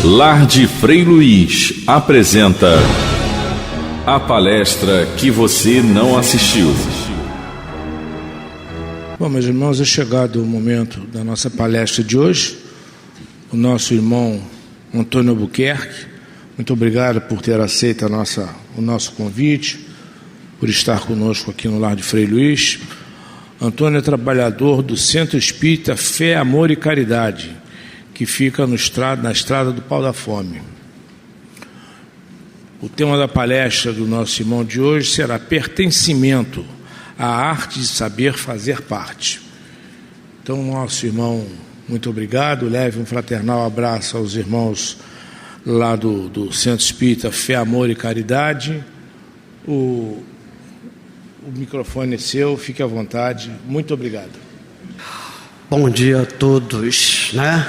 Lar de Frei Luiz apresenta a palestra que você não assistiu. Bom, meus irmãos, é chegado o momento da nossa palestra de hoje. O nosso irmão Antônio Albuquerque, muito obrigado por ter aceito o nosso convite, por estar conosco aqui no Lar de Frei Luiz. Antônio é trabalhador do Centro Espírita Fé, Amor e Caridade, que fica na estrada do Pau da Fome. O tema da palestra do nosso irmão de hoje será pertencimento, a arte de saber fazer parte. Então, nosso irmão, muito obrigado. Leve um fraternal abraço aos irmãos lá do Centro Espírita Fé, Amor e Caridade. O microfone é seu, fique à vontade. Muito obrigado. Bom dia a todos, né?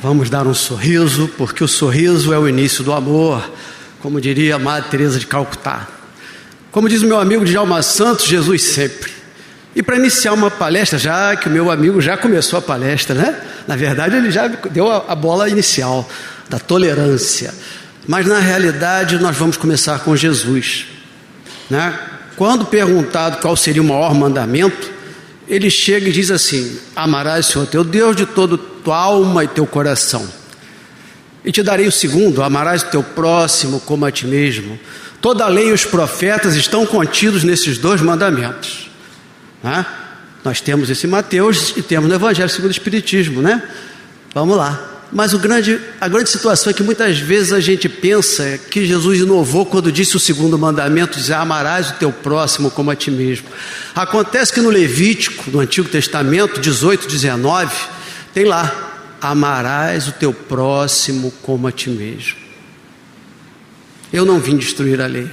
Vamos dar um sorriso, porque o sorriso é o início do amor, como diria a Madre Teresa de Calcutá. Como diz o meu amigo Djalma Santos, Jesus sempre. E para iniciar uma palestra, já que o meu amigo já começou a palestra, né? Na verdade, ele já deu a bola inicial da tolerância. Mas na realidade, nós vamos começar com Jesus, né? Quando perguntado qual seria o maior mandamento, ele chega e diz assim: amarás o Senhor teu Deus de toda tua alma e teu coração. E te darei o segundo: amarás o teu próximo como a ti mesmo. Toda a lei e os profetas estão contidos nesses dois mandamentos, né? Nós temos esse em Mateus e temos no Evangelho segundo o Espiritismo, né? Vamos lá. Mas a grande situação é que muitas vezes a gente pensa que Jesus inovou quando disse o segundo mandamento, diz: amarás o teu próximo como a ti mesmo. Acontece que no Levítico, no Antigo Testamento, 18, 19, tem lá: amarás o teu próximo como a ti mesmo. Eu não vim destruir a lei.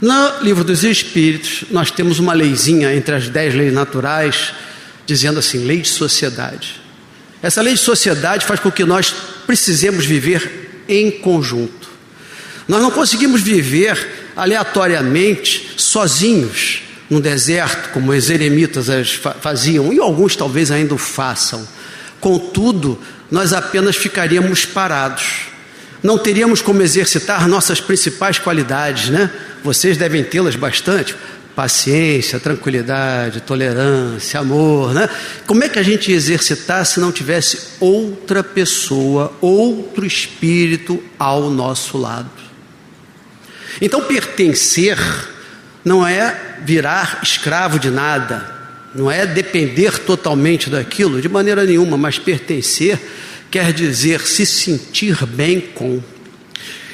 No Livro dos Espíritos, nós temos uma leizinha entre as 10 leis naturais, dizendo assim: lei de sociedade. Essa lei de sociedade faz com que nós precisemos viver em conjunto. Nós não conseguimos viver aleatoriamente, sozinhos, no deserto, como os eremitas faziam, e alguns talvez ainda o façam. Contudo, nós apenas ficaríamos parados. Não teríamos como exercitar nossas principais qualidades, né? Vocês devem tê-las bastante: paciência, tranquilidade, tolerância, amor, né? Como é que a gente ia exercitar se não tivesse outra pessoa, outro espírito ao nosso lado? Então, pertencer não é virar escravo de nada, não é depender totalmente daquilo, de maneira nenhuma, mas pertencer quer dizer se sentir bem com.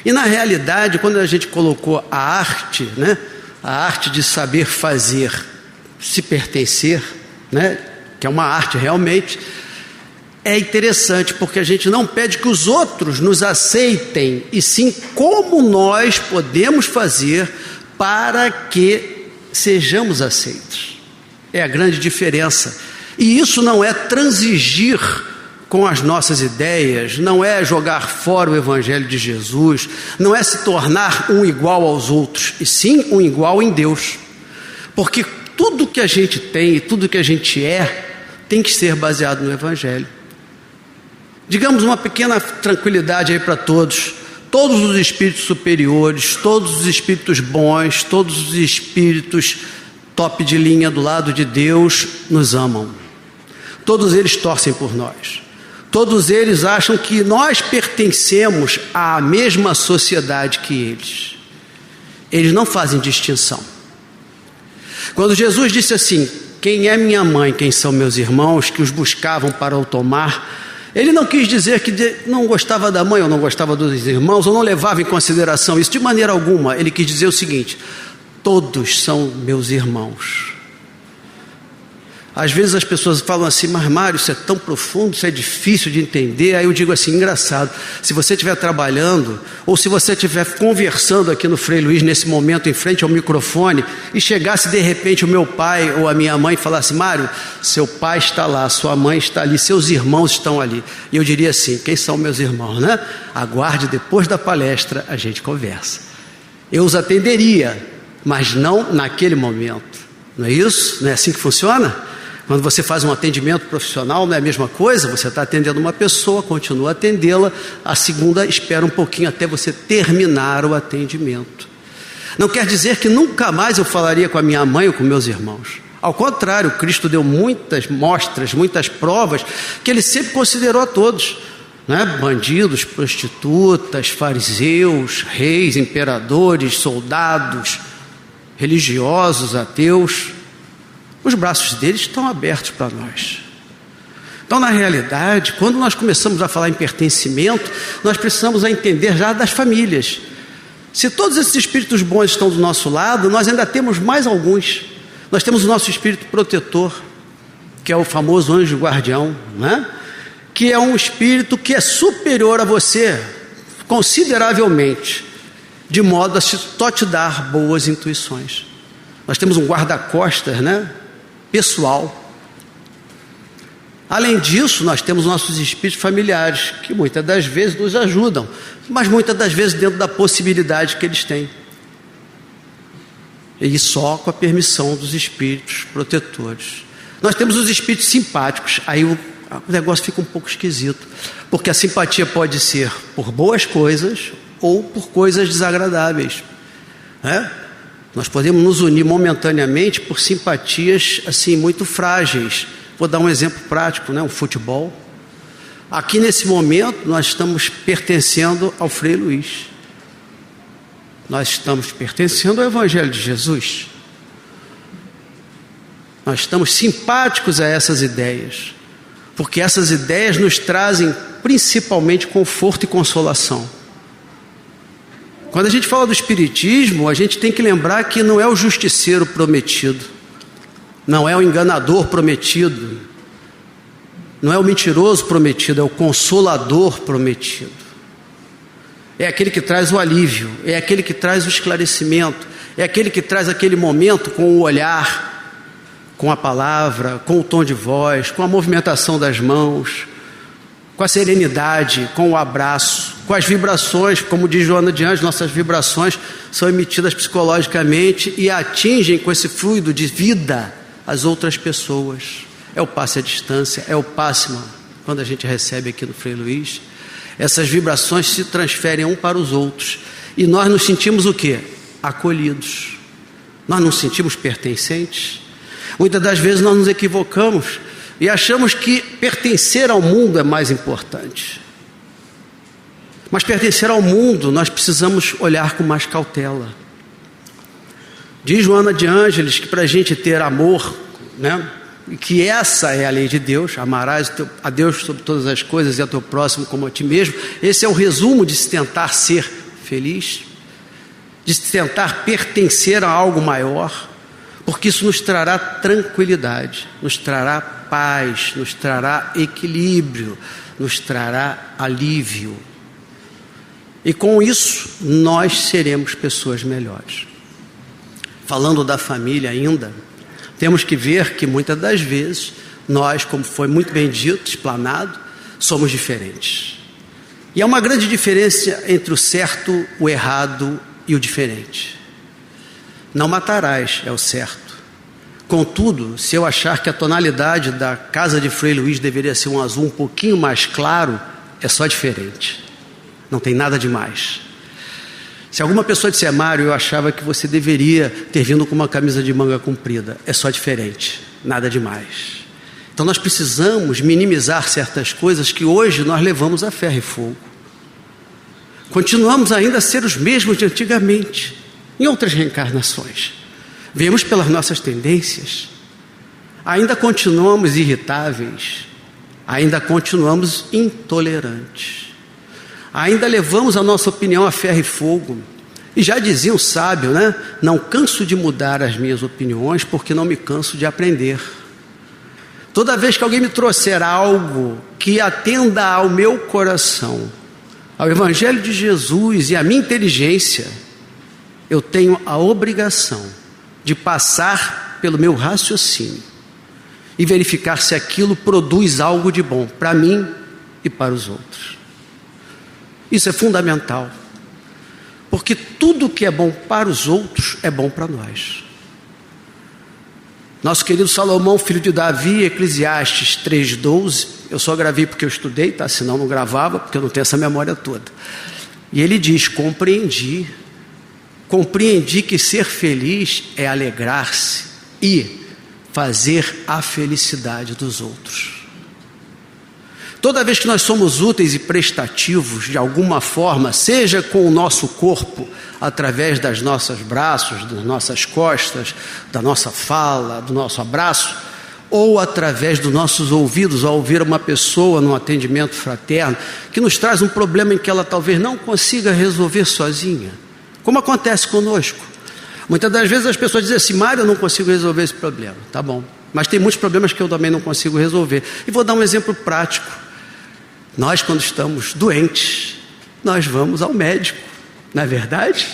E na realidade, quando a gente colocou a arte, né? A arte de saber fazer, se pertencer, né? Que é uma arte realmente, é interessante, porque a gente não pede que os outros nos aceitem, e sim como nós podemos fazer para que sejamos aceitos. É a grande diferença. E isso não é transigir com as nossas ideias, não é jogar fora o Evangelho de Jesus, não é se tornar um igual aos outros, e sim um igual em Deus. Porque tudo que a gente tem e tudo que a gente é, tem que ser baseado no Evangelho. Digamos uma pequena tranquilidade aí para todos: todos os espíritos superiores, todos os espíritos bons, todos os espíritos top de linha do lado de Deus nos amam. Todos eles torcem por nós. Todos eles acham que nós pertencemos à mesma sociedade que eles. Eles não fazem distinção. Quando Jesus disse assim: quem é minha mãe, quem são meus irmãos, que os buscavam para o tomar, ele não quis dizer que não gostava da mãe ou não gostava dos irmãos, ou não levava em consideração isso de maneira alguma. Ele quis dizer o seguinte: todos são meus irmãos. Às vezes as pessoas falam assim: mas Mário, isso é tão profundo, isso é difícil de entender. Aí eu digo assim: engraçado, se você estiver trabalhando, ou se você estiver conversando aqui no Frei Luiz nesse momento em frente ao microfone, e chegasse de repente o meu pai ou a minha mãe e falasse: Mário, seu pai está lá, sua mãe está ali, seus irmãos estão ali. E eu diria assim: quem são meus irmãos, né? Aguarde, depois da palestra a gente conversa. Eu os atenderia, mas não naquele momento. Não é isso? Não é assim que funciona? Quando você faz um atendimento profissional, não é a mesma coisa? Você está atendendo uma pessoa, continua a atendê-la, a segunda espera um pouquinho até você terminar o atendimento. Não quer dizer que nunca mais eu falaria com a minha mãe ou com meus irmãos. Ao contrário, Cristo deu muitas mostras, muitas provas, que Ele sempre considerou a todos, né? Bandidos, prostitutas, fariseus, reis, imperadores, soldados, religiosos, ateus. Os braços deles estão abertos para nós. Então, na realidade, quando nós começamos a falar em pertencimento, nós precisamos entender já das famílias. Se todos esses espíritos bons estão do nosso lado, nós ainda temos mais alguns. Nós temos o nosso espírito protetor, que é o famoso anjo guardião, né? Que é um espírito que é superior a você, consideravelmente, de modo a só te dar boas intuições. Nós temos um guarda-costas, né? Pessoal. Além disso, nós temos nossos espíritos familiares, que muitas das vezes nos ajudam, mas muitas das vezes dentro da possibilidade que eles têm. E só com a permissão dos espíritos protetores. Nós temos os espíritos simpáticos, aí o negócio fica um pouco esquisito, porque a simpatia pode ser por boas coisas ou por coisas desagradáveis, né? Nós podemos nos unir momentaneamente por simpatias assim muito frágeis. Vou dar um exemplo prático, né? O futebol. Aqui nesse momento nós estamos pertencendo ao Frei Luiz. Nós estamos pertencendo ao Evangelho de Jesus. Nós estamos simpáticos a essas ideias, porque essas ideias nos trazem principalmente conforto e consolação. Quando a gente fala do Espiritismo, a gente tem que lembrar que não é o justiceiro prometido, não é o enganador prometido, não é o mentiroso prometido, é o consolador prometido. É aquele que traz o alívio, é aquele que traz o esclarecimento, é aquele que traz aquele momento com o olhar, com a palavra, com o tom de voz, com a movimentação das mãos, com a serenidade, com o abraço, com as vibrações. Como diz Joana de Anjos, nossas vibrações são emitidas psicologicamente e atingem com esse fluido de vida as outras pessoas. É o passe à distância, é o pássima, quando a gente recebe aqui no Frei Luiz. Essas vibrações se transferem um para os outros. E nós nos sentimos o quê? Acolhidos. Nós nos sentimos pertencentes. Muitas das vezes nós nos equivocamos e achamos que pertencer ao mundo é mais importante. Mas pertencer ao mundo nós precisamos olhar com mais cautela. Diz Joana de Ângeles que para a gente ter amor, né? E que essa é a lei de Deus, amarás a Deus sobre todas as coisas e a teu próximo como a ti mesmo. Esse é o resumo de se tentar ser feliz, de se tentar pertencer a algo maior, porque isso nos trará tranquilidade, nos trará paz, nos trará equilíbrio, nos trará alívio. E com isso nós seremos pessoas melhores. Falando da família ainda, temos que ver que muitas das vezes nós, como foi muito bem dito, explanado, somos diferentes. E há uma grande diferença entre o certo, o errado e o diferente. Não matarás é o certo. Contudo, se eu achar que a tonalidade da casa de Frei Luiz deveria ser um azul um pouquinho mais claro, é só diferente. Não tem nada demais. Se alguma pessoa disser, Mário, eu achava que você deveria ter vindo com uma camisa de manga comprida, é só diferente, nada demais. Então nós precisamos minimizar certas coisas que hoje nós levamos a ferro e fogo. Continuamos ainda a ser os mesmos de antigamente, em outras reencarnações. Vemos pelas nossas tendências, ainda continuamos irritáveis, ainda continuamos intolerantes. Ainda levamos a nossa opinião a ferro e fogo. E já dizia o sábio, né? Não canso de mudar as minhas opiniões, porque não me canso de aprender. Toda vez que alguém me trouxer algo que atenda ao meu coração, ao Evangelho de Jesus e à minha inteligência, eu tenho a obrigação de passar pelo meu raciocínio e verificar se aquilo produz algo de bom para mim e para os outros. Isso é fundamental, porque tudo que é bom para os outros é bom para nós. Nosso querido Salomão, filho de Davi, Eclesiastes 3:12, eu só gravei porque eu estudei, tá? Senão não gravava, porque eu não tenho essa memória toda. E ele diz: compreendi que ser feliz é alegrar-se e fazer a felicidade dos outros. Toda vez que nós somos úteis e prestativos de alguma forma, seja com o nosso corpo, através das nossos braços, das nossas costas, da nossa fala, do nosso abraço, ou através dos nossos ouvidos, ao ouvir uma pessoa num atendimento fraterno, que nos traz um problema em que ela talvez não consiga resolver sozinha, como acontece conosco. Muitas das vezes as pessoas dizem assim: Mário, eu não consigo resolver esse problema. Tá bom, mas tem muitos problemas que eu também não consigo resolver. E vou dar um exemplo prático. Nós, quando estamos doentes, nós vamos ao médico, não é verdade?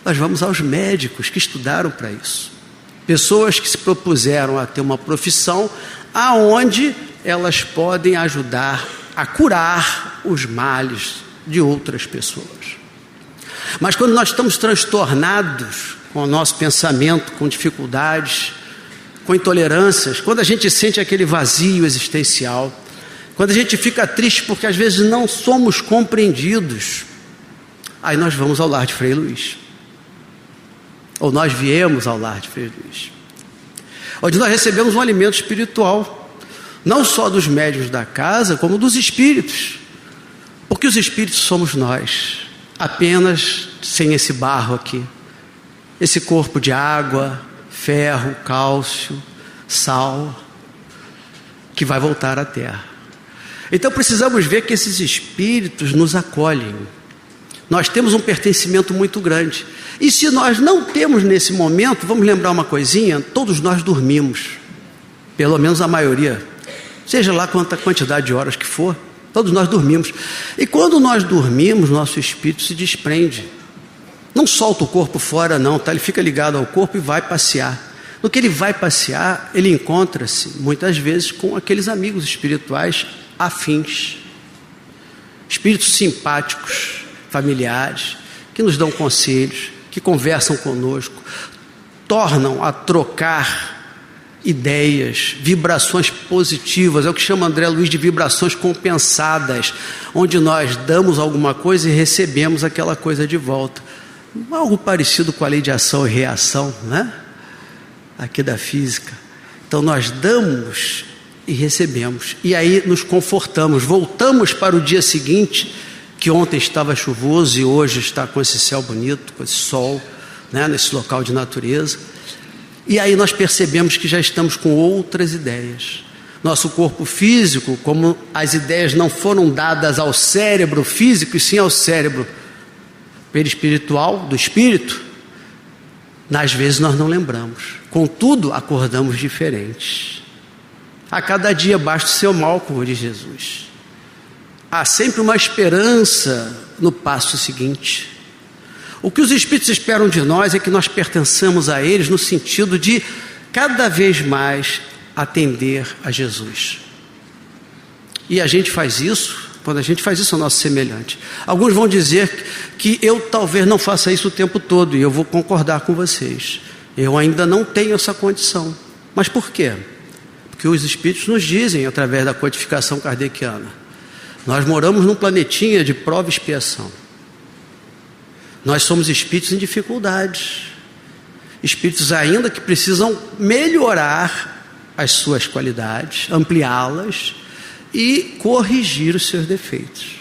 Nós vamos aos médicos que estudaram para isso. Pessoas que se propuseram a ter uma profissão aonde elas podem ajudar a curar os males de outras pessoas. Mas quando nós estamos transtornados com o nosso pensamento, com dificuldades, com intolerâncias, quando a gente sente aquele vazio existencial, quando a gente fica triste porque às vezes não somos compreendidos, aí nós vamos ao lar de Frei Luiz. Ou nós viemos ao lar de Frei Luiz, onde nós recebemos um alimento espiritual, não só dos médiuns da casa, como dos espíritos, porque os espíritos somos nós, apenas sem esse barro aqui, esse corpo de água, ferro, cálcio, sal, que vai voltar à terra. Então precisamos ver que esses espíritos nos acolhem. Nós temos um pertencimento muito grande. E se nós não temos nesse momento, vamos lembrar uma coisinha: todos nós dormimos, pelo menos a maioria, seja lá quanta quantidade de horas que for, todos nós dormimos. E quando nós dormimos, nosso espírito se desprende. Não solta o corpo fora não, tá? Ele fica ligado ao corpo e vai passear. No que ele vai passear, ele encontra-se muitas vezes com aqueles amigos espirituais afins, espíritos simpáticos, familiares, que nos dão conselhos, que conversam conosco, tornam a trocar ideias, vibrações positivas. É o que chama André Luiz de vibrações compensadas, onde nós damos alguma coisa e recebemos aquela coisa de volta. Algo parecido com a lei de ação e reação, né? Aqui da física. Então nós damos e recebemos, e aí nos confortamos, voltamos para o dia seguinte, que ontem estava chuvoso e hoje está com esse céu bonito, com esse sol, né, nesse local de natureza, e aí nós percebemos que já estamos com outras ideias. Nosso corpo físico, como as ideias não foram dadas ao cérebro físico, e sim ao cérebro perispiritual, do espírito, às vezes nós não lembramos, contudo acordamos diferentes. A cada dia basta o seu mal, como diz Jesus. Há sempre uma esperança no passo seguinte. O que os espíritos esperam de nós é que nós pertençamos a eles no sentido de cada vez mais atender a Jesus. E a gente faz isso, quando a gente faz isso ao nosso semelhante. Alguns vão dizer que eu talvez não faça isso o tempo todo, e eu vou concordar com vocês. Eu ainda não tenho essa condição. Mas por quê? Porque os espíritos nos dizem, através da codificação kardeciana, nós moramos num planetinha de prova e expiação. Nós somos espíritos em dificuldades, espíritos ainda que precisam melhorar as suas qualidades, ampliá-las e corrigir os seus defeitos.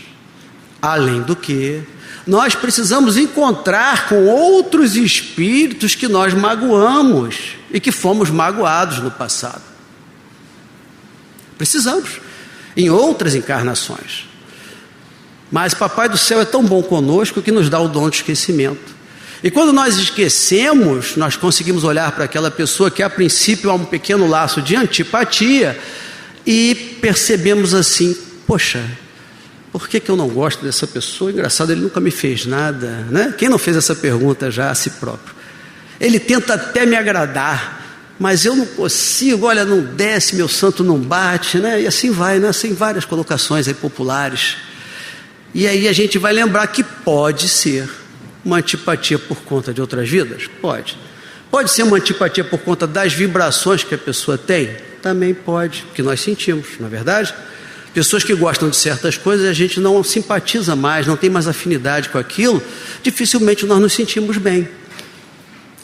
Além do que, nós precisamos encontrar com outros espíritos que nós magoamos e que fomos magoados no passado. Precisamos, em outras encarnações. Mas Papai do Céu é tão bom conosco que nos dá o dom de esquecimento. E quando nós esquecemos, nós conseguimos olhar para aquela pessoa que a princípio há um pequeno laço de antipatia e percebemos assim: poxa, por que eu não gosto dessa pessoa? Engraçado, ele nunca me fez nada, né? Quem não fez essa pergunta já a si próprio? Ele tenta até me agradar, mas eu não consigo, olha, não desce, meu santo não bate, né? E assim vai, né? Assim, várias colocações aí populares. E aí a gente vai lembrar que pode ser uma antipatia por conta de outras vidas? Pode. Pode ser uma antipatia por conta das vibrações que a pessoa tem? Também pode, porque nós sentimos, não é verdade? Pessoas que gostam de certas coisas, a gente não simpatiza mais, não tem mais afinidade com aquilo, dificilmente nós nos sentimos bem.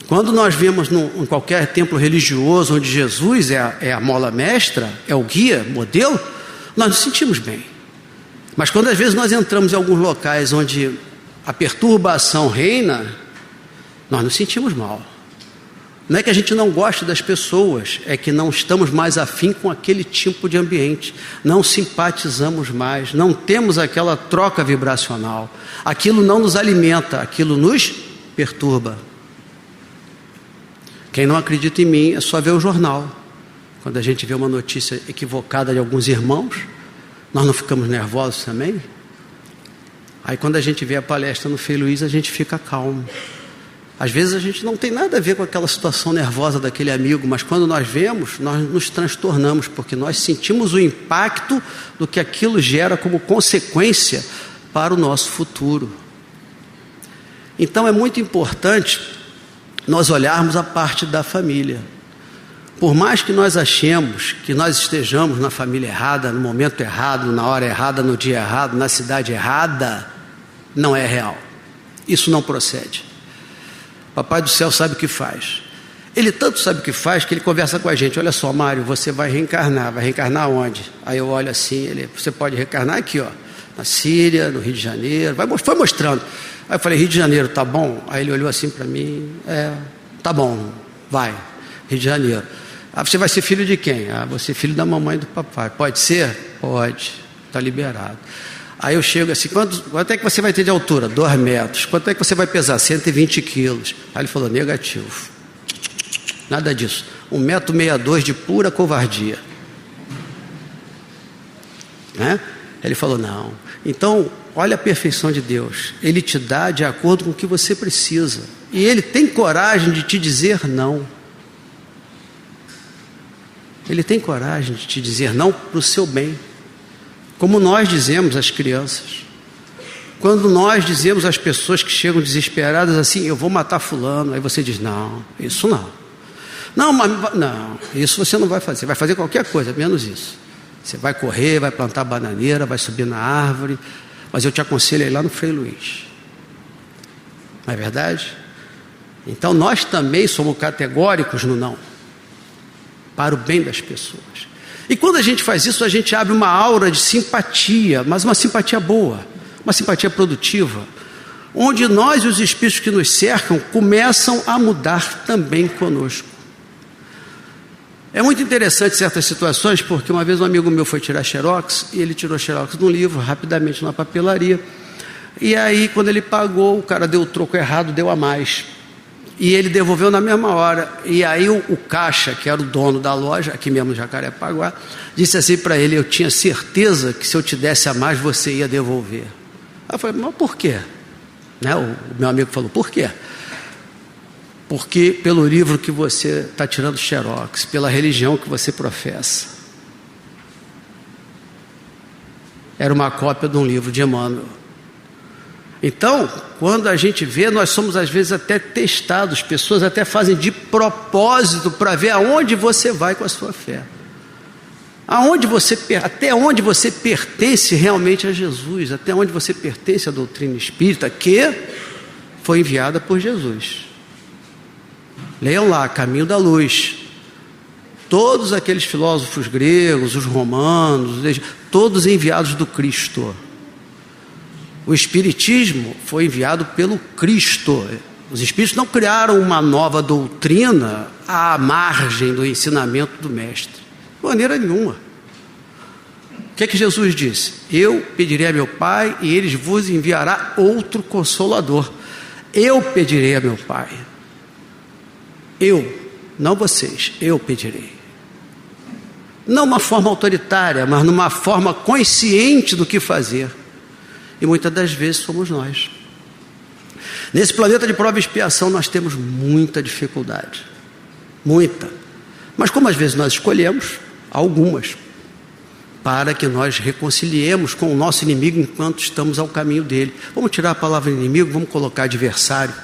Quando nós vemos em qualquer templo religioso, onde Jesus é a mola mestra, é o guia, modelo, nós nos sentimos bem. Mas quando às vezes nós entramos em alguns locais onde a perturbação reina, nós nos sentimos mal. Não é que a gente não goste das pessoas, é que não estamos mais afim com aquele tipo de ambiente, não simpatizamos mais, não temos aquela troca vibracional, aquilo não nos alimenta, aquilo nos perturba. Quem não acredita em mim é só ver o jornal. Quando a gente vê uma notícia equivocada de alguns irmãos, nós não ficamos nervosos também? Aí quando a gente vê a palestra no Frei Luiz, a gente fica calmo. Às vezes a gente não tem nada a ver com aquela situação nervosa daquele amigo, mas quando nós vemos, nós nos transtornamos, porque nós sentimos o impacto do que aquilo gera como consequência para o nosso futuro. Então é muito importante nós olharmos a parte da família. Por mais que nós achemos que nós estejamos na família errada, no momento errado, na hora errada, no dia errado, na cidade errada, não é real. Isso não procede. Papai do céu sabe o que faz. Ele tanto sabe o que faz que ele conversa com a gente. Olha só, Mário, você vai reencarnar. Vai reencarnar onde? Aí eu olho assim, você pode reencarnar aqui, ó, na Síria, no Rio de Janeiro. Foi mostrando. Aí eu falei, Rio de Janeiro, tá bom? Aí ele olhou assim para mim, tá bom, vai, Rio de Janeiro. Ah, você vai ser filho de quem? Ah, você é filho da mamãe e do papai. Pode ser? Pode, está liberado. Aí eu chego assim, quanto é que você vai ter de altura? 2 metros. Quanto é que você vai pesar? 120 quilos. Aí ele falou, negativo. Nada disso. 1,62 m de pura covardia. Né? Ele falou, não. Então, olha a perfeição de Deus. Ele te dá de acordo com o que você precisa. E Ele tem coragem de te dizer não. Ele tem coragem de te dizer não para o seu bem. Como nós dizemos às crianças. Quando nós dizemos às pessoas que chegam desesperadas assim, eu vou matar fulano. Aí você diz, não, isso não. Não, isso você não vai fazer. Vai fazer qualquer coisa, menos isso. Você vai correr, vai plantar bananeira, vai subir na árvore. Mas eu te aconselho a ir lá no Frei Luiz. Não é verdade? Então nós também somos categóricos no não. Para o bem das pessoas. E quando a gente faz isso, a gente abre uma aura de simpatia, mas uma simpatia boa, uma simpatia produtiva, onde nós e os espíritos que nos cercam começam a mudar também conosco. É muito interessante certas situações, porque uma vez um amigo meu foi tirar xerox, e ele tirou xerox de um livro, rapidamente numa papelaria, e aí quando ele pagou, o cara deu o troco errado, deu a mais. E ele devolveu na mesma hora. E aí o caixa, que era o dono da loja, aqui mesmo no Jacarepaguá, disse assim para ele, eu tinha certeza que se eu te desse a mais, você ia devolver. Aí eu falei, mas por quê? Né? O meu amigo falou, por quê? Porque pelo livro que você está tirando xerox, pela religião que você professa. Era uma cópia de um livro de Emmanuel. Então, quando a gente vê, nós somos às vezes até testados, pessoas até fazem de propósito para ver aonde você vai com a sua fé. Até onde você pertence realmente a Jesus, até onde você pertence à doutrina espírita, que foi enviada por Jesus. Leiam lá, Caminho da Luz. Todos aqueles filósofos gregos, os romanos, todos enviados do Cristo. O Espiritismo foi enviado pelo Cristo. Os Espíritos não criaram uma nova doutrina à margem do ensinamento do Mestre. De maneira nenhuma. O que é que Jesus disse? Eu pedirei a meu Pai e Ele vos enviará outro Consolador. Eu pedirei a meu Pai. Eu, não vocês, eu pedirei. Não uma forma autoritária, mas numa forma consciente do que fazer. E muitas das vezes somos nós. Nesse planeta de prova e expiação nós temos muita dificuldade. Muita. Mas como às vezes nós escolhemos, algumas, para que nós reconciliemos com o nosso inimigo enquanto estamos ao caminho dele. Vamos tirar a palavra inimigo, vamos colocar adversário.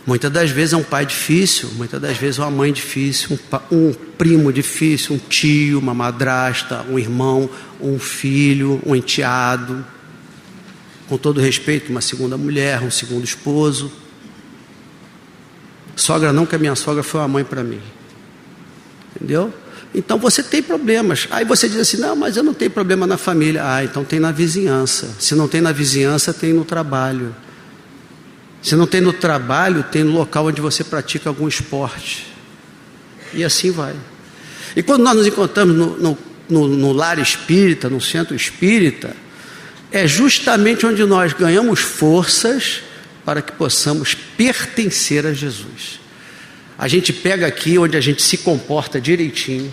Muitas das vezes é um pai difícil, muitas das vezes é uma mãe difícil, um primo difícil, um tio, uma madrasta, um irmão, um filho, um enteado. Com todo respeito, uma segunda mulher, um segundo esposo. Sogra não, que a minha sogra foi uma mãe para mim. Entendeu? Então você tem problemas. Aí você diz assim, não, mas eu não tenho problema na família. Ah, então tem na vizinhança. Se não tem na vizinhança, tem no trabalho. Se não tem no trabalho, tem no local onde você pratica algum esporte. E assim vai. E quando nós nos encontramos no lar espírita, no centro espírita, é justamente onde nós ganhamos forças para que possamos pertencer a Jesus. A gente pega aqui onde a gente se comporta direitinho,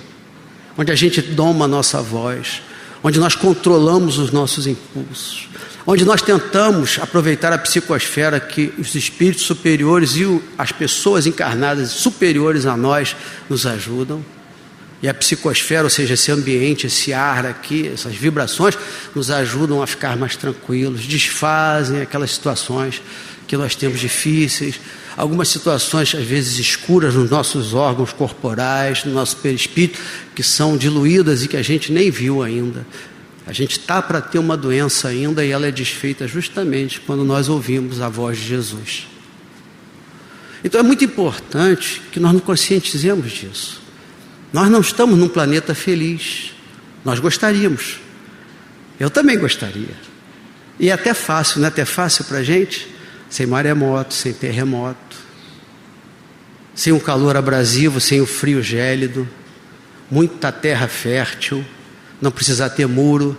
onde a gente doma a nossa voz, onde nós controlamos os nossos impulsos, onde nós tentamos aproveitar a psicosfera que os espíritos superiores e as pessoas encarnadas superiores a nós nos ajudam. E a psicosfera, ou seja, esse ambiente, esse ar aqui, essas vibrações, nos ajudam a ficar mais tranquilos, desfazem aquelas situações que nós temos difíceis, algumas situações às vezes escuras nos nossos órgãos corporais, no nosso perispírito, que são diluídas e que a gente nem viu ainda. A gente está para ter uma doença ainda e ela é desfeita justamente quando nós ouvimos a voz de Jesus. Então é muito importante que nós nos conscientizemos disso. Nós não estamos num planeta feliz. Nós gostaríamos. Eu também gostaria. E é até fácil, não é até fácil para a gente? Sem maremoto, sem terremoto, sem um calor abrasivo, sem o frio gélido, muita terra fértil, não precisar ter muro,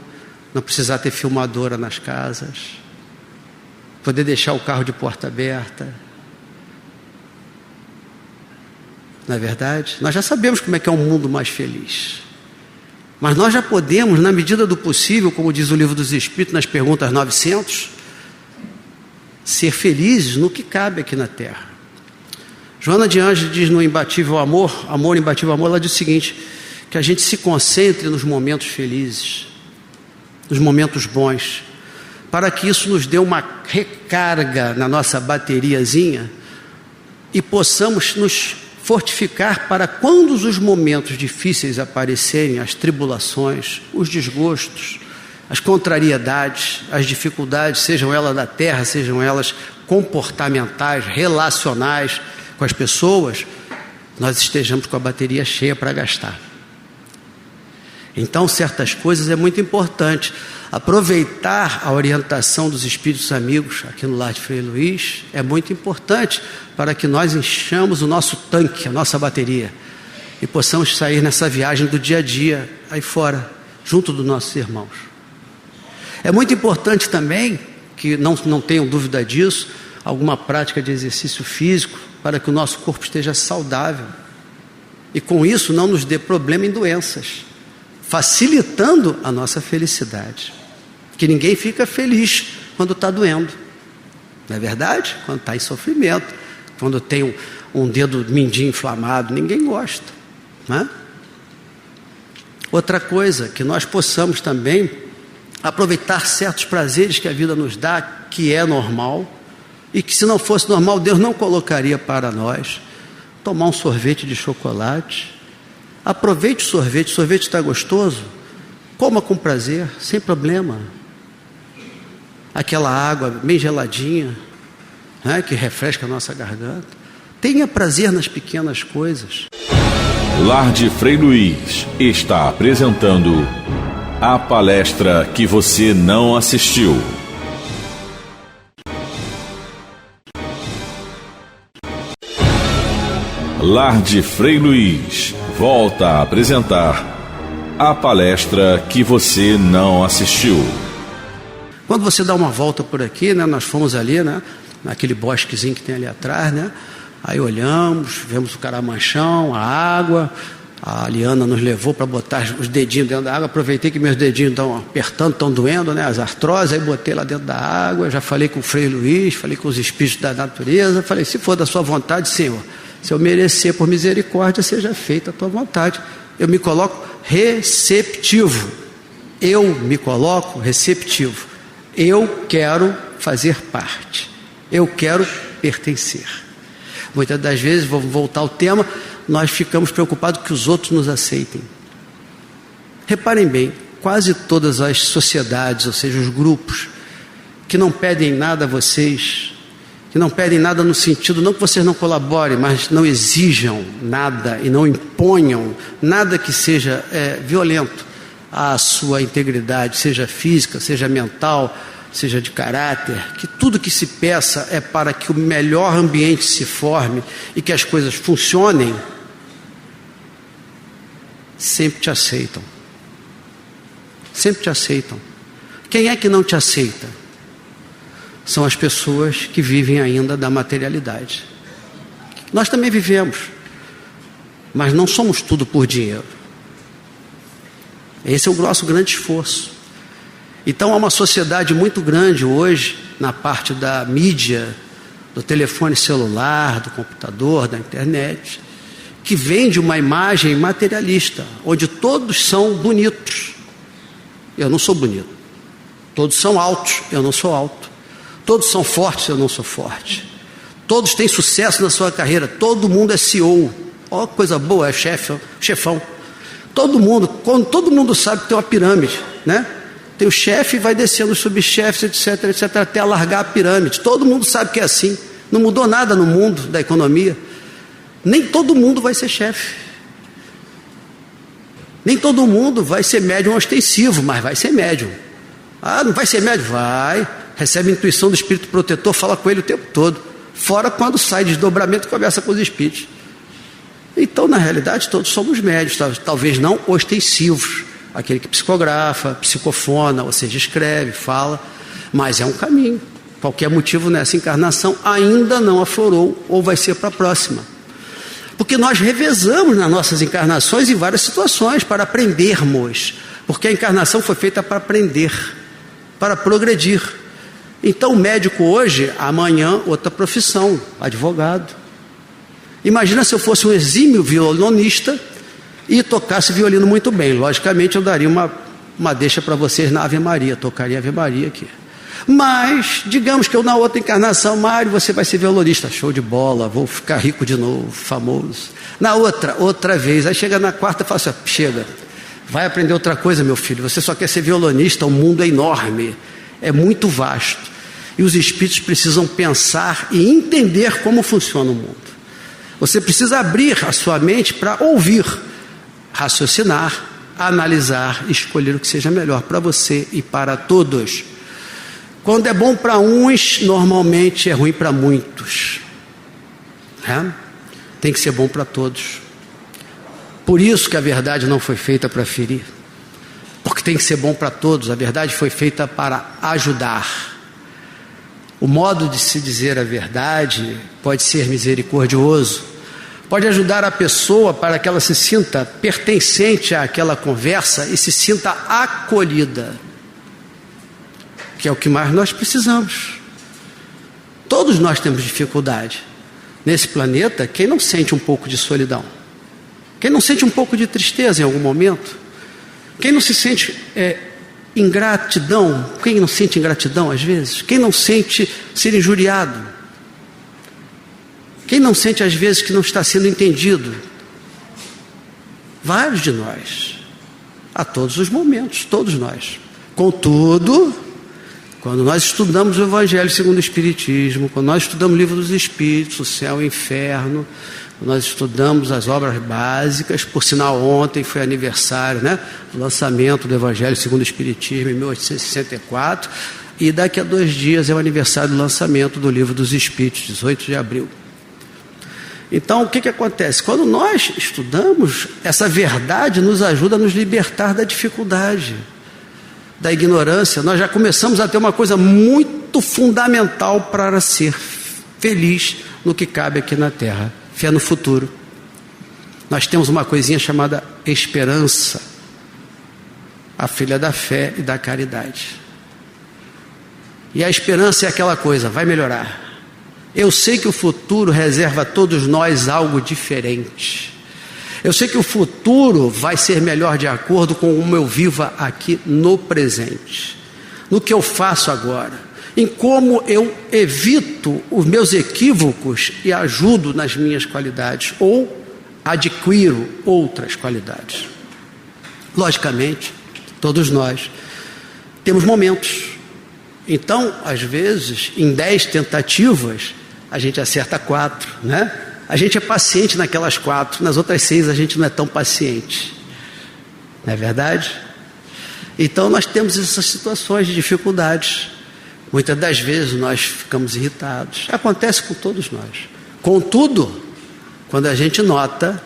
não precisar ter filmadora nas casas, poder deixar o carro de porta aberta. Não é verdade? Nós já sabemos como é que é um mundo mais feliz. Mas nós já podemos, na medida do possível, como diz o Livro dos Espíritos, nas perguntas 900, ser felizes no que cabe aqui na Terra. Joana de Ângeles diz no Imbatível Amor, Amor, Imbatível Amor, ela diz o seguinte, que a gente se concentre nos momentos felizes, nos momentos bons, para que isso nos dê uma recarga na nossa bateriazinha e possamos nos fortificar para quando os momentos difíceis aparecerem, as tribulações, os desgostos, as contrariedades, as dificuldades, sejam elas da terra, sejam elas comportamentais, relacionais com as pessoas, nós estejamos com a bateria cheia para gastar. Então, certas coisas é muito importante aproveitar a orientação dos espíritos amigos aqui no Lar de Frei Luís, é muito importante para que nós enchamos o nosso tanque, a nossa bateria, e possamos sair nessa viagem do dia a dia, aí fora, junto dos nossos irmãos. É muito importante também, que não tenham dúvida disso, alguma prática de exercício físico, para que o nosso corpo esteja saudável, e com isso não nos dê problema em doenças, facilitando a nossa felicidade. Porque ninguém fica feliz quando está doendo, não é verdade? Quando está em sofrimento, quando tem um dedo mindinho inflamado, ninguém gosta, né? Outra coisa, que nós possamos também aproveitar certos prazeres que a vida nos dá, que é normal, e que se não fosse normal, Deus não colocaria para nós. Tomar um sorvete de chocolate, aproveite o sorvete está gostoso, coma com prazer, sem problema. Aquela água bem geladinha, né, que refresca a nossa garganta. Tenha prazer nas pequenas coisas. Lar de Frei Luís está apresentando a palestra que você não assistiu. Lar de Frei Luís volta a apresentar a palestra que você não assistiu. Quando você dá uma volta por aqui, né, nós fomos ali, né, naquele bosquezinho que tem ali atrás, né, aí olhamos, vemos o caramanchão, a água, a Liana nos levou para botar os dedinhos dentro da água, aproveitei que meus dedinhos estão apertando, estão doendo, né, as artroses, aí botei lá dentro da água, já falei com o Frei Luís, falei com os espíritos da natureza, falei, se for da sua vontade, Senhor, se eu merecer por misericórdia, seja feita a tua vontade. Eu me coloco receptivo, eu me coloco receptivo. Eu quero fazer parte, eu quero pertencer. Muitas das vezes, vamos voltar ao tema, nós ficamos preocupados que os outros nos aceitem. Reparem bem, quase todas as sociedades, ou seja, os grupos, que não pedem nada a vocês, que não pedem nada no sentido, não que vocês não colaborem, mas não exijam nada e não imponham nada que seja violento à sua integridade, seja física, seja mental, seja de caráter, que tudo que se peça é para que o melhor ambiente se forme e que as coisas funcionem, sempre te aceitam. Sempre te aceitam. Quem é que não te aceita? São as pessoas que vivem ainda da materialidade. Nós também vivemos, mas não somos tudo por dinheiro. Esse é o nosso grande esforço. Então há uma sociedade muito grande hoje, na parte da mídia, do telefone celular, do computador, da internet, que vende uma imagem materialista, onde todos são bonitos. Eu não sou bonito. Todos são altos, eu não sou alto. Todos são fortes, eu não sou forte. Todos têm sucesso na sua carreira, todo mundo é CEO. Ó, coisa boa, é chefão. Todo mundo, quando todo mundo sabe que tem uma pirâmide, né? Tem o chefe e vai descendo os subchefes, etc, até alargar a pirâmide. Todo mundo sabe que é assim. Não mudou nada no mundo da economia. Nem todo mundo vai ser chefe. Nem todo mundo vai ser médium ostensivo, mas vai ser médium. Ah, não vai ser médium? Vai. Recebe a intuição do espírito protetor, fala com ele o tempo todo. Fora quando sai desdobramento e conversa com os espíritos. Então, na realidade, todos somos médios, talvez não ostensivos. Aquele que psicografa, psicofona, ou seja, escreve, fala, mas é um caminho. Qualquer motivo nessa encarnação ainda não aflorou ou vai ser para a próxima. Porque nós revezamos nas nossas encarnações em várias situações para aprendermos. Porque a encarnação foi feita para aprender, para progredir. Então o médico hoje, amanhã outra profissão, advogado. Imagina se eu fosse um exímio violonista e tocasse violino muito bem. Logicamente eu daria uma deixa para vocês na Ave Maria, tocaria Ave Maria aqui. Mas, digamos que eu na outra encarnação, Mário, você vai ser violonista, show de bola, vou ficar rico de novo, famoso. Na outra vez, aí chega na quarta e fala assim, chega, vai aprender outra coisa, meu filho, você só quer ser violonista, o mundo é enorme, é muito vasto. E os espíritos precisam pensar e entender como funciona o mundo. Você precisa abrir a sua mente para ouvir, raciocinar, analisar, escolher o que seja melhor para você e para todos. Quando é bom para uns, normalmente é ruim para muitos. Tem que ser bom para todos. Por isso que a verdade não foi feita para ferir. Porque tem que ser bom para todos. A verdade foi feita para ajudar. O modo de se dizer a verdade pode ser misericordioso. Pode ajudar a pessoa para que ela se sinta pertencente àquela conversa e se sinta acolhida. Que é o que mais nós precisamos. Todos nós temos dificuldade. Nesse planeta, quem não sente um pouco de solidão? Quem não sente um pouco de tristeza em algum momento? Quem não se sente ingratidão? Quem não sente ingratidão às vezes? Quem não sente ser injuriado? Quem não sente às vezes que não está sendo entendido? Vários de nós. A todos os momentos, todos nós. Contudo, quando nós estudamos o Evangelho segundo o Espiritismo, quando nós estudamos o Livro dos Espíritos, o Céu e o Inferno, quando nós estudamos as obras básicas, por sinal ontem foi aniversário, do lançamento do Evangelho segundo o Espiritismo em 1864, e daqui a 2 dias é o aniversário do lançamento do Livro dos Espíritos, 18 de abril. Então o que acontece? Quando nós estudamos, essa verdade nos ajuda a nos libertar da dificuldade, da ignorância. Nós já começamos a ter uma coisa muito fundamental para ser feliz no que cabe aqui na Terra: fé no futuro. Nós temos uma coisinha chamada esperança, a filha da fé e da caridade. E a esperança é aquela coisa, vai melhorar. Eu sei que o futuro reserva a todos nós algo diferente. Eu sei que o futuro vai ser melhor de acordo com como eu viva aqui no presente, no que eu faço agora. em como eu evito os meus equívocos e ajudo nas minhas qualidades, ou adquiro outras qualidades. Logicamente, todos nós temos momentos. Então, às vezes, em 10 tentativas, a gente acerta 4, né? A gente é paciente naquelas 4, nas outras 6 a gente não é tão paciente. Não é verdade? Então, nós temos essas situações de dificuldades. Muitas das vezes nós ficamos irritados. Acontece com todos nós. Contudo, quando a gente nota,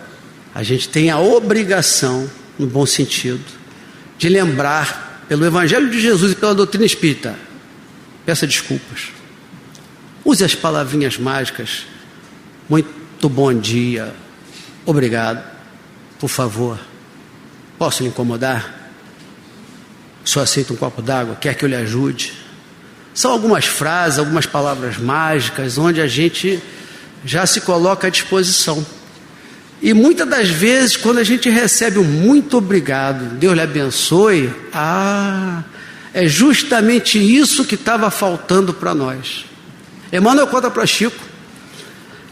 a gente tem a obrigação, no bom sentido, de lembrar, pelo Evangelho de Jesus e pela doutrina espírita, peça desculpas. Use as palavrinhas mágicas. Muito bom dia. Obrigado. Por favor. Posso lhe incomodar? O senhor aceita um copo d'água? Quer que eu lhe ajude? São algumas frases, algumas palavras mágicas, onde a gente já se coloca à disposição. E muitas das vezes, quando a gente recebe um muito obrigado, Deus lhe abençoe, é justamente isso que estava faltando para nós. Emmanuel conta para Chico,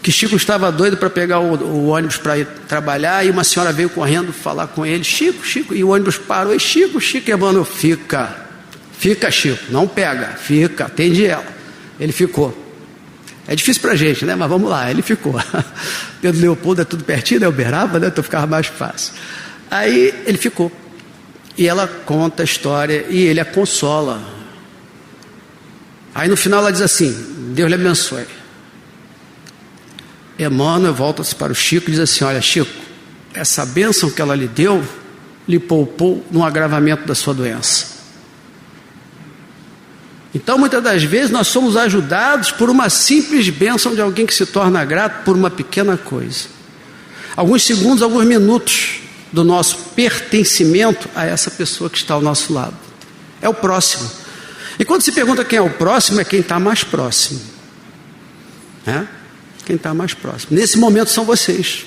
que Chico estava doido para pegar o ônibus para ir trabalhar, e uma senhora veio correndo falar com ele, Chico, e o ônibus parou, e Chico, Emmanuel, fica Chico, não pega, fica, atende ela. Ele ficou. É difícil para a gente, né? Mas vamos lá, ele ficou. Pedro Leopoldo é tudo pertinho, né? Uberaba, né? Então ficava mais fácil. Aí ele ficou. E ela conta a história e ele a consola. Aí no final ela diz assim, Deus lhe abençoe. Emmanuel volta-se para o Chico e diz assim, olha Chico, essa bênção que ela lhe deu, lhe poupou no agravamento da sua doença. Então, muitas das vezes, nós somos ajudados por uma simples bênção de alguém que se torna grato por uma pequena coisa. Alguns segundos, alguns minutos do nosso pertencimento a essa pessoa que está ao nosso lado. É o próximo. E quando se pergunta quem é o próximo, é quem está mais próximo. Né? Quem está mais próximo. Nesse momento são vocês.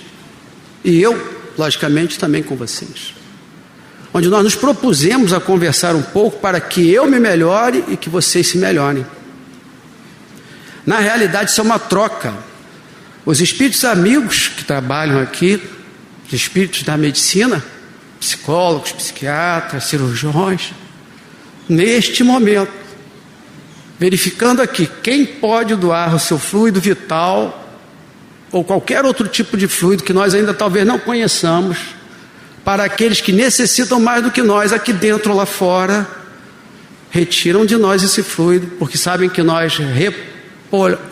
E eu, logicamente, também com vocês. Onde nós nos propusemos a conversar um pouco para que eu me melhore e que vocês se melhorem. Na realidade, isso é uma troca. Os espíritos amigos que trabalham aqui, os espíritos da medicina, psicólogos, psiquiatras, cirurgiões, neste momento, verificando aqui quem pode doar o seu fluido vital ou qualquer outro tipo de fluido que nós ainda talvez não conheçamos, para aqueles que necessitam mais do que nós, aqui dentro ou lá fora, retiram de nós esse fluido, porque sabem que nós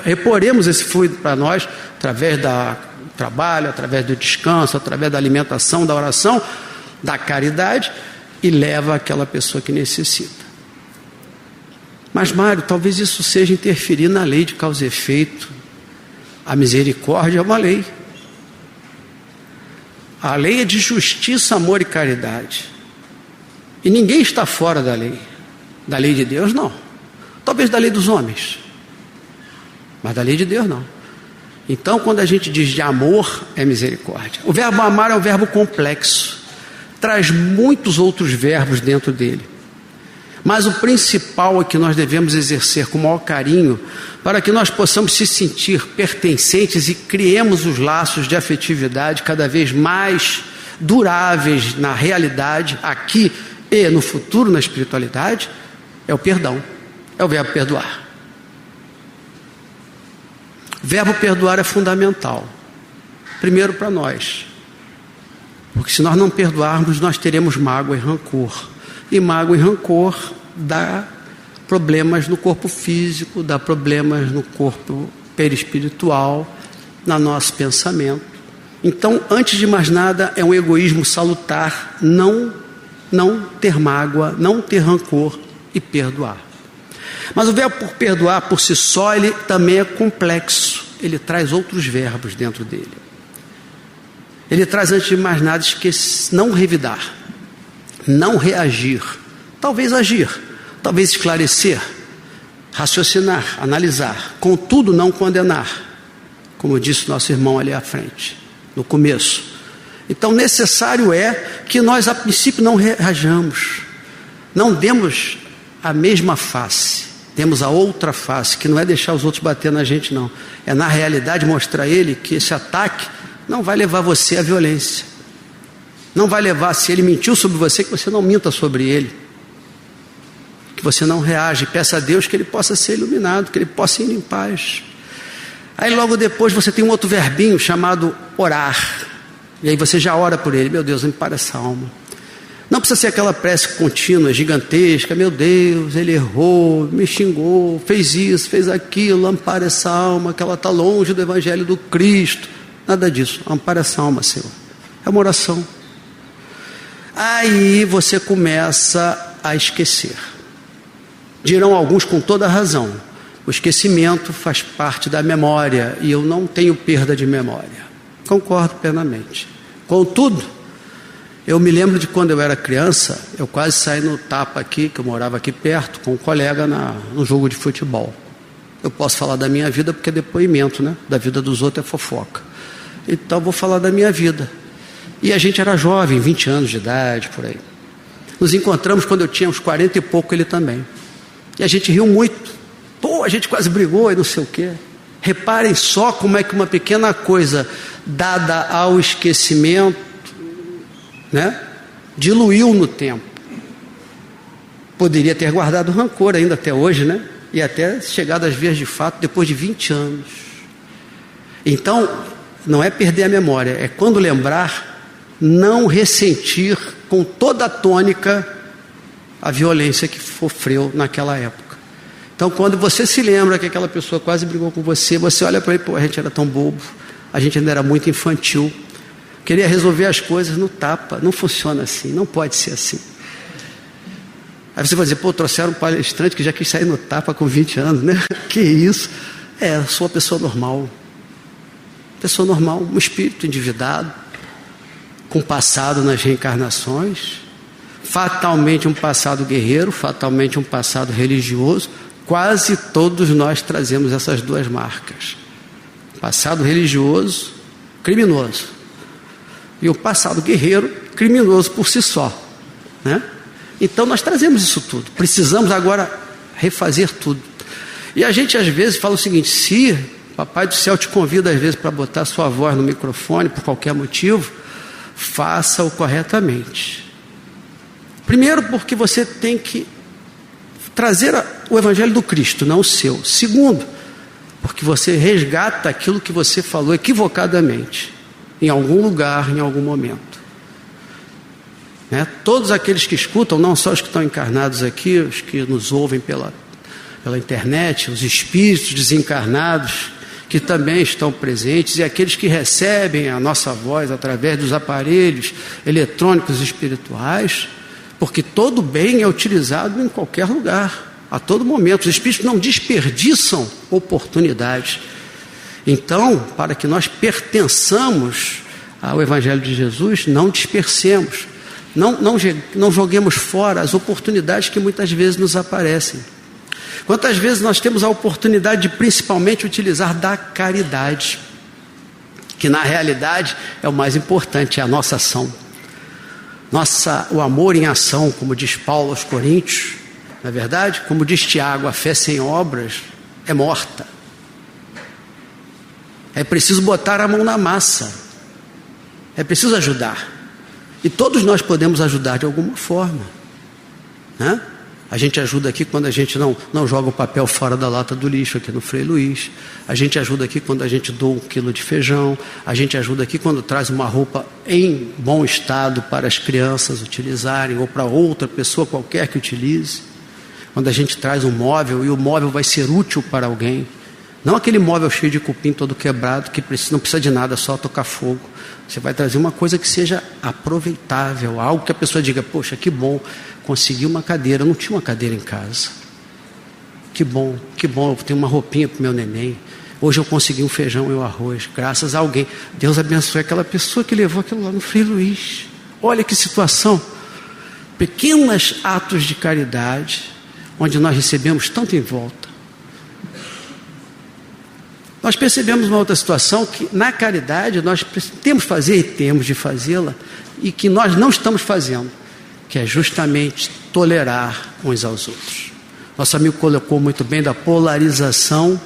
reporemos esse fluido para nós, através do trabalho, através do descanso, através da alimentação, da oração, da caridade, e leva àquela pessoa que necessita. Mas, Mário, talvez isso seja interferir na lei de causa e efeito. A misericórdia é uma lei. A lei é de justiça, amor e caridade. E ninguém está fora da lei. Da lei de Deus, não. Talvez da lei dos homens. Mas da lei de Deus, não. Então, quando a gente diz de amor, é misericórdia. O verbo amar é um verbo complexo. Traz muitos outros verbos dentro dele. Mas o principal é que nós devemos exercer com o maior carinho para que nós possamos se sentir pertencentes e criemos os laços de afetividade cada vez mais duráveis na realidade, aqui e no futuro, na espiritualidade, é o perdão, é o verbo perdoar. O verbo perdoar é fundamental, primeiro para nós, porque se nós não perdoarmos, nós teremos mágoa e rancor. E mágoa e rancor dá problemas no corpo físico, dá problemas no corpo perispiritual, no nosso pensamento. Então, antes de mais nada, é um egoísmo salutar não ter mágoa, não ter rancor e perdoar. Mas o verbo por perdoar, por si só, ele também é complexo. Ele traz outros verbos dentro dele. Ele traz, antes de mais nada, não revidar, não reagir, talvez agir, talvez esclarecer, raciocinar, analisar, contudo não condenar, como disse nosso irmão ali à frente, no começo. Então necessário é que nós a princípio não reajamos, não demos a mesma face, temos a outra face, que não é deixar os outros bater na gente, não. É, na realidade, mostrar a ele que esse ataque não vai levar você à violência. Não vai levar, se ele mentiu sobre você, que você não minta sobre ele. Que você não reage. Peça a Deus que ele possa ser iluminado, que ele possa ir em paz. Aí logo depois você tem um outro verbinho chamado orar. E aí você já ora por ele. Meu Deus, limpa essa alma. Não precisa ser aquela prece contínua, gigantesca. Meu Deus, ele errou, me xingou, fez isso, fez aquilo. Ampara essa alma, que ela está longe do Evangelho do Cristo. Nada disso. Ampara essa alma, Senhor. É uma oração. Aí você começa a esquecer. Dirão alguns com toda a razão: o esquecimento faz parte da memória e eu não tenho perda de memória. Concordo plenamente. Contudo, eu me lembro de quando eu era criança, eu quase saí no tapa aqui, que eu morava aqui perto, com um colega no jogo de futebol. Eu posso falar da minha vida porque é depoimento, né? Da vida dos outros é fofoca. Então vou falar da minha vida. E a gente era jovem, 20 anos de idade, por aí. Nos encontramos quando eu tinha uns 40 e pouco, ele também. E a gente riu muito. Pô, a gente quase brigou e não sei o quê. Reparem só como é que uma pequena coisa dada ao esquecimento, né, diluiu no tempo. Poderia ter guardado rancor ainda até hoje, né? E até chegado às vias de fato depois de 20 anos. Então, não é perder a memória, é quando lembrar, não ressentir com toda a tônica a violência que sofreu naquela época. Então, quando você se lembra que aquela pessoa quase brigou com você, você olha para ele: pô, a gente era tão bobo, a gente ainda era muito infantil, queria resolver as coisas no tapa. Não funciona assim, não pode ser assim. Aí você vai dizer: pô, trouxeram um palestrante que já quis sair no tapa com 20 anos, né? Que isso? Eu sou uma pessoa normal. Pessoa normal, um espírito endividado, com passado nas reencarnações, fatalmente um passado guerreiro, fatalmente um passado religioso. Quase todos nós trazemos essas duas marcas: passado religioso, criminoso, e o passado guerreiro, criminoso por si só, né? Então nós trazemos isso tudo. Precisamos agora refazer tudo. E a gente às vezes fala o seguinte: se Papai do Céu te convida às vezes para botar sua voz no microfone por qualquer motivo, faça-o corretamente. Primeiro, porque você tem que trazer o Evangelho do Cristo, não o seu. Segundo, porque você resgata aquilo que você falou equivocadamente, em algum lugar, em algum momento. Né? Todos aqueles que escutam, não só os que estão encarnados aqui, os que nos ouvem pela internet, os espíritos desencarnados, que também estão presentes, e aqueles que recebem a nossa voz através dos aparelhos eletrônicos espirituais, porque todo bem é utilizado em qualquer lugar, a todo momento. Os espíritos não desperdiçam oportunidades. Então, para que nós pertençamos ao Evangelho de Jesus, não dispersemos, não joguemos fora as oportunidades que muitas vezes nos aparecem. Quantas vezes nós temos a oportunidade de principalmente utilizar da caridade, que na realidade é o mais importante, é a nossa ação. O amor em ação, como diz Paulo aos Coríntios, não é verdade? Como diz Tiago, a fé sem obras é morta. É preciso botar a mão na massa, é preciso ajudar. E todos nós podemos ajudar de alguma forma, né? A gente ajuda aqui quando a gente não joga o papel fora da lata do lixo aqui no Frei Luís. A gente ajuda aqui quando a gente doa 1 quilo de feijão. A gente ajuda aqui quando traz uma roupa em bom estado para as crianças utilizarem, ou para outra pessoa qualquer que utilize. Quando a gente traz um móvel e o móvel vai ser útil para alguém. Não aquele móvel cheio de cupim todo quebrado que não precisa de nada, só tocar fogo. Você vai trazer uma coisa que seja aproveitável, algo que a pessoa diga: poxa, que bom, consegui uma cadeira, eu não tinha uma cadeira em casa. Que bom, eu tenho uma roupinha para o meu neném. Hoje eu consegui um feijão e um arroz, graças a alguém. Deus abençoe aquela pessoa que levou aquilo lá no Frei Luís. Olha que situação. Pequenos atos de caridade, onde nós recebemos tanto em volta. Nós percebemos uma outra situação, que na caridade nós temos que fazer e temos de fazê-la, e que nós não estamos fazendo, que é justamente tolerar uns aos outros. Nosso amigo colocou muito bem da polarização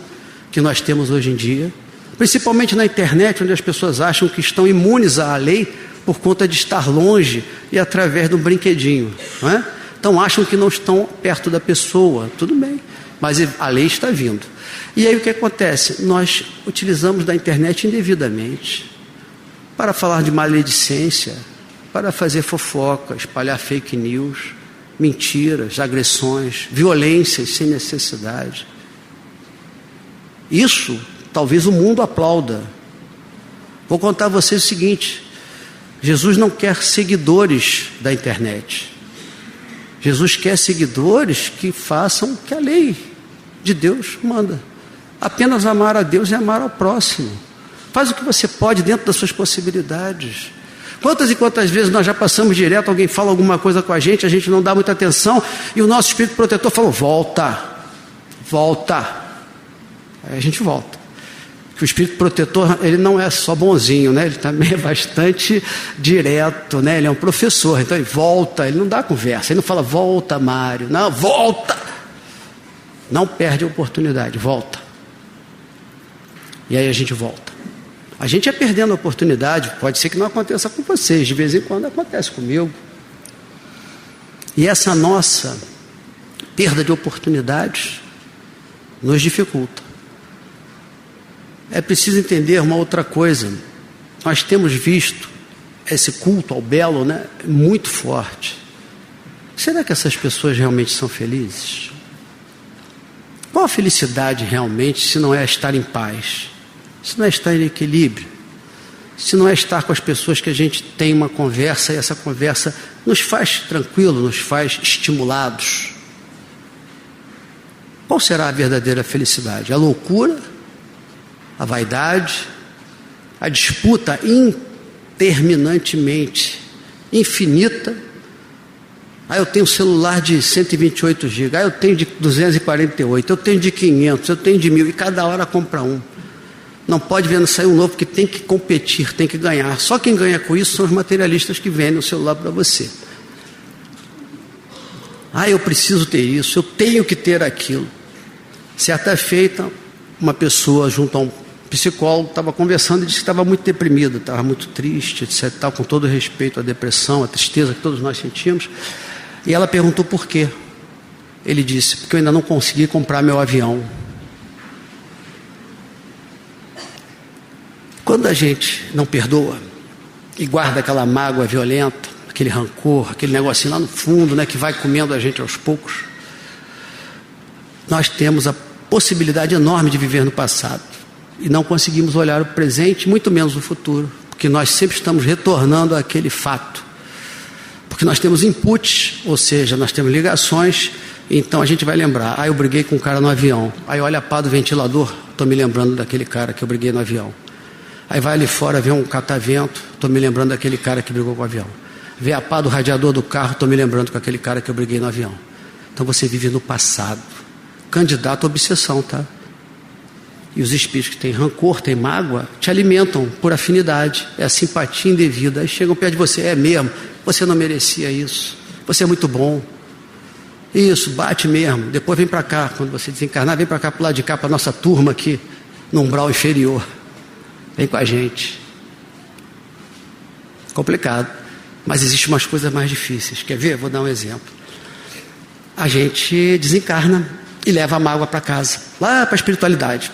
que nós temos hoje em dia, principalmente na internet, onde as pessoas acham que estão imunes à lei por conta de estar longe e através de um brinquedinho, não é? Então acham que não estão perto da pessoa, tudo bem, mas a lei está vindo. E aí o que acontece? Nós utilizamos da internet indevidamente para falar de maledicência, para fazer fofoca, espalhar fake news, mentiras, agressões, violências sem necessidade. Isso talvez o mundo aplauda. Vou contar a vocês o seguinte: Jesus não quer seguidores da internet. Jesus quer seguidores que façam o que a lei de Deus manda. Apenas amar a Deus e amar ao próximo. Faz o que você pode dentro das suas possibilidades. Quantas e quantas vezes nós já passamos direto, alguém fala alguma coisa com a gente não dá muita atenção, e o nosso Espírito Protetor falou, volta. Aí a gente volta. O Espírito Protetor, ele não é só bonzinho, né? Ele também é bastante direto, né? Ele é um professor, então ele volta, ele não dá conversa, ele não fala, volta Mário, não, volta. Não perde a oportunidade, volta. E aí a gente volta. A gente é perdendo a oportunidade, pode ser que não aconteça com vocês, de vez em quando acontece comigo. E essa nossa perda de oportunidades nos dificulta. É preciso entender uma outra coisa. Nós temos visto esse culto ao belo, né, muito forte. Será que essas pessoas realmente são felizes? Qual a felicidade realmente se não é estar em paz? Se não é estar em equilíbrio? Se não é estar com as pessoas que a gente tem uma conversa e essa conversa nos faz tranquilo, nos faz estimulados? Qual será a verdadeira felicidade? A loucura? A vaidade, a disputa interminantemente, infinita. Eu tenho um celular de 128 GB, eu tenho de 248, eu tenho de 500, eu tenho de 1000, e cada hora compra um. Não pode ver sair um novo, porque tem que competir, tem que ganhar. Só quem ganha com isso são os materialistas que vendem o celular para você. Eu preciso ter isso, eu tenho que ter aquilo. Certa feita, uma pessoa junto a um psicólogo estava conversando e disse que estava muito deprimido, estava muito triste, etc. Tal, com todo respeito à depressão, à tristeza que todos nós sentimos. E ela perguntou por quê. Ele disse, porque eu ainda não consegui comprar meu avião. Quando a gente não perdoa e guarda aquela mágoa violenta, aquele rancor, aquele negocinho lá no fundo, né, que vai comendo a gente aos poucos, nós temos a possibilidade enorme de viver no passado e não conseguimos olhar o presente, muito menos o futuro, porque nós sempre estamos retornando àquele fato, porque nós temos inputs, ou seja, nós temos ligações. Então a gente vai lembrar, eu briguei com um cara no avião, aí olha a pá do ventilador, estou me lembrando daquele cara que eu briguei no avião. Aí vai ali fora ver um catavento, estou me lembrando daquele cara que brigou com o avião. Vê a pá do radiador do carro, estou me lembrando com aquele cara que eu briguei no avião. Então você vive no passado, candidato à obsessão, tá? E os espíritos que têm rancor, têm mágoa, te alimentam por afinidade, é a simpatia indevida. Aí chegam perto de você, é mesmo, você não merecia isso, você é muito bom. Isso, bate mesmo. Depois vem para cá, quando você desencarnar, vem para cá, para o lado de cá, para a nossa turma aqui, no umbral inferior. Vem com a gente. Complicado. Mas existem umas coisas mais difíceis. Quer ver? Vou dar um exemplo. A gente desencarna e leva a mágoa para casa, lá para a espiritualidade.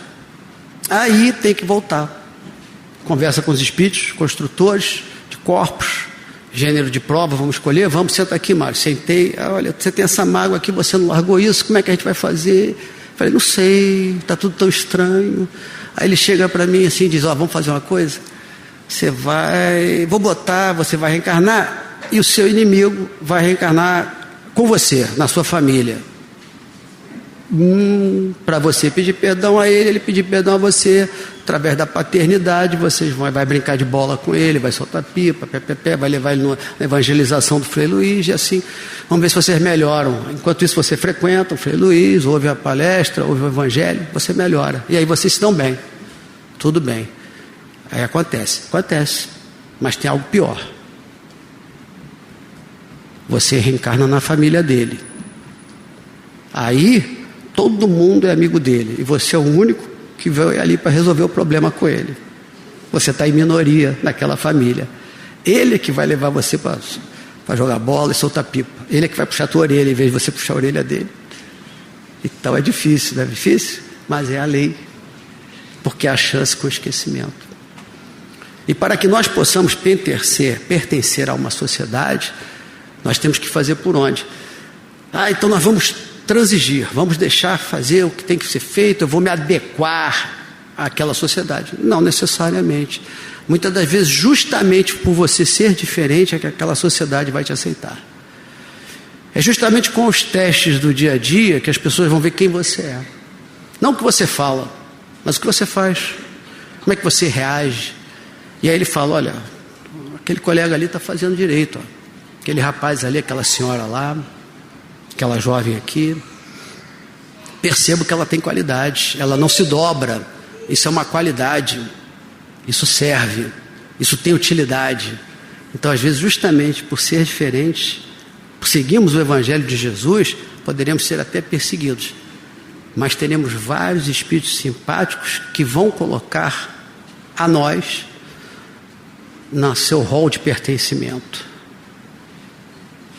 Aí tem que voltar. Conversa com os espíritos, construtores de corpos, gênero de prova, vamos escolher, vamos, senta aqui, Mário. Sentei, olha, você tem essa mágoa aqui, você não largou isso, como é que a gente vai fazer? Falei, não sei, está tudo tão estranho. Aí ele chega para mim assim e diz, vamos fazer uma coisa? Você vai reencarnar e o seu inimigo vai reencarnar com você, na sua família. Para você pedir perdão a ele pedir perdão a você, através da paternidade, vocês vai brincar de bola com ele, vai soltar pipa, vai levar ele na evangelização do Frei Luiz, e assim, vamos ver se vocês melhoram. Enquanto isso você frequenta o Frei Luiz, ouve a palestra, ouve o evangelho, você melhora, e aí vocês se dão bem, tudo bem. Aí acontece, mas tem algo pior. Você reencarna na família dele. Aí todo mundo é amigo dele e você é o único que veio ali para resolver o problema com ele. Você está em minoria naquela família. Ele é que vai levar você para jogar bola e soltar pipa. Ele é que vai puxar a tua orelha em vez de você puxar a orelha dele. Então é difícil, não é difícil? Mas é a lei, porque há chance com o esquecimento. E para que nós possamos pertencer a uma sociedade, nós temos que fazer por onde? Então nós vamos transigir, vamos deixar fazer o que tem que ser feito, eu vou me adequar àquela sociedade. Não necessariamente. Muitas das vezes, justamente por você ser diferente, é que aquela sociedade vai te aceitar. É justamente com os testes do dia a dia que as pessoas vão ver quem você é. Não o que você fala, mas o que você faz. Como é que você reage. E aí ele fala, olha, aquele colega ali está fazendo direito. Ó. Aquele rapaz ali, aquela senhora lá, aquela jovem aqui. Percebo que ela tem qualidade, ela não se dobra. Isso é uma qualidade. Isso serve. Isso tem utilidade. Então, às vezes, justamente por ser diferente, por seguirmos o Evangelho de Jesus, poderemos ser até perseguidos. Mas teremos vários espíritos simpáticos que vão colocar a nós no seu rol de pertencimento.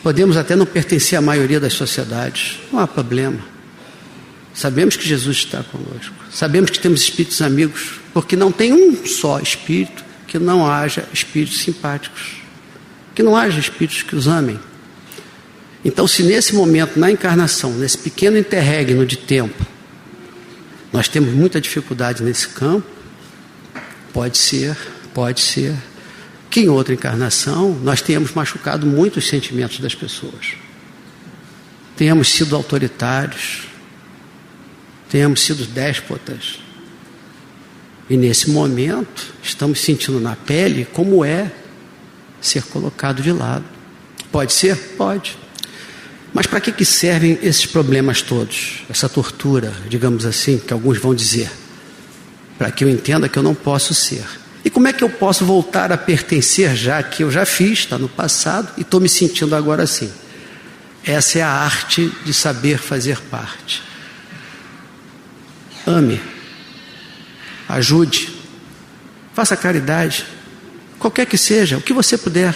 Podemos até não pertencer à maioria das sociedades, não há problema. Sabemos que Jesus está conosco. Sabemos que temos espíritos amigos, porque não tem um só espírito que não haja espíritos simpáticos, que não haja espíritos que os amem. Então, se nesse momento, na encarnação, nesse pequeno interregno de tempo, nós temos muita dificuldade nesse campo, pode ser que em outra encarnação nós tenhamos machucado muito os sentimentos das pessoas. Tenhamos sido autoritários, tenhamos sido déspotas. E nesse momento estamos sentindo na pele como é ser colocado de lado. Pode ser? Pode. Mas para que servem esses problemas todos? Essa tortura, digamos assim, que alguns vão dizer. Para que eu entenda que eu não posso ser. E como é que eu posso voltar a pertencer, já que eu já fiz, está no passado, e estou me sentindo agora assim? Essa é a arte de saber fazer parte. Ame, ajude, faça caridade, qualquer que seja, o que você puder.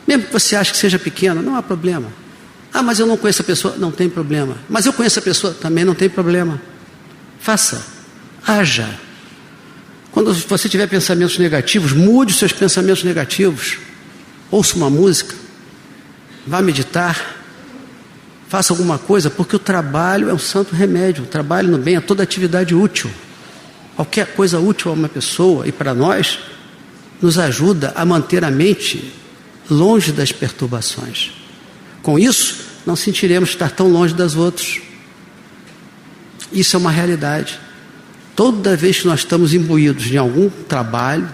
Mesmo que você ache que seja pequeno, não há problema. Mas eu não conheço a pessoa, não tem problema. Mas eu conheço a pessoa, também não tem problema. Faça, haja. Quando você tiver pensamentos negativos, mude os seus pensamentos negativos. Ouça uma música, vá meditar, faça alguma coisa, porque o trabalho é um santo remédio. O trabalho no bem é toda atividade útil. Qualquer coisa útil a uma pessoa e para nós, nos ajuda a manter a mente longe das perturbações. Com isso, não sentiremos estar tão longe das outras. Isso é uma realidade. Toda vez que nós estamos imbuídos em algum trabalho,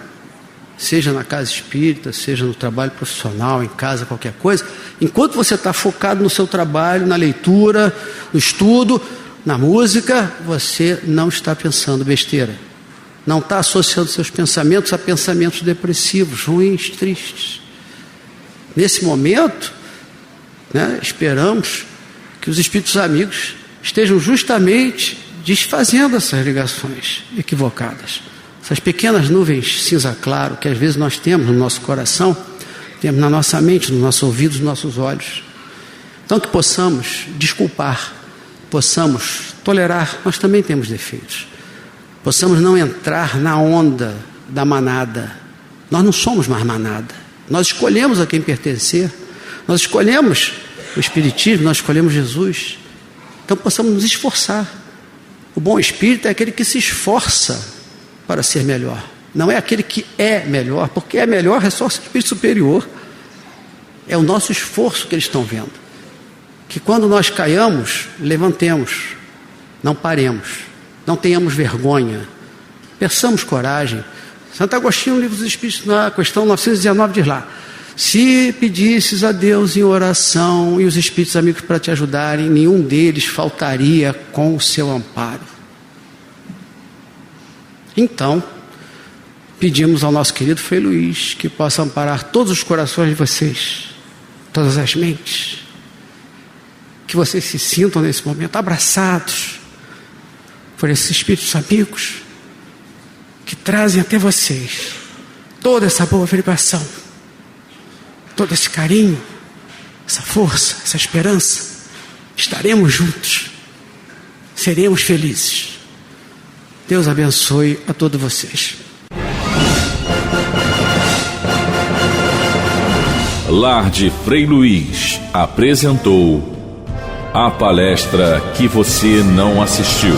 seja na casa espírita, seja no trabalho profissional, em casa, qualquer coisa, enquanto você está focado no seu trabalho, na leitura, no estudo, na música, você não está pensando besteira. Não está associando seus pensamentos a pensamentos depressivos, ruins, tristes. Nesse momento, esperamos que os espíritos amigos estejam justamente desfazendo essas ligações equivocadas. Essas pequenas nuvens cinza claro que às vezes nós temos no nosso coração, temos na nossa mente, nos nossos ouvidos, nos nossos olhos. Então que possamos desculpar, possamos tolerar, nós também temos defeitos. Possamos não entrar na onda da manada. Nós não somos mais manada. Nós escolhemos a quem pertencer. Nós escolhemos o Espiritismo, nós escolhemos Jesus. Então possamos nos esforçar. O bom espírito é aquele que se esforça para ser melhor. Não é aquele que é melhor, porque é melhor é só o espírito superior. É o nosso esforço que eles estão vendo. Que quando nós caiamos, levantemos, não paremos, não tenhamos vergonha, peçamos coragem. Santo Agostinho, no Livro dos Espíritos, na questão 919, diz lá: se pedisses a Deus em oração e os espíritos amigos para te ajudarem, nenhum deles faltaria com o seu amparo. Então, pedimos ao nosso querido Frei Luís que possa amparar todos os corações de vocês, todas as mentes, que vocês se sintam nesse momento abraçados por esses espíritos amigos que trazem até vocês toda essa boa vibração, todo esse carinho, essa força, essa esperança. Estaremos juntos, seremos felizes. Deus abençoe a todos vocês. Lar de Frei Luiz apresentou a palestra que você não assistiu.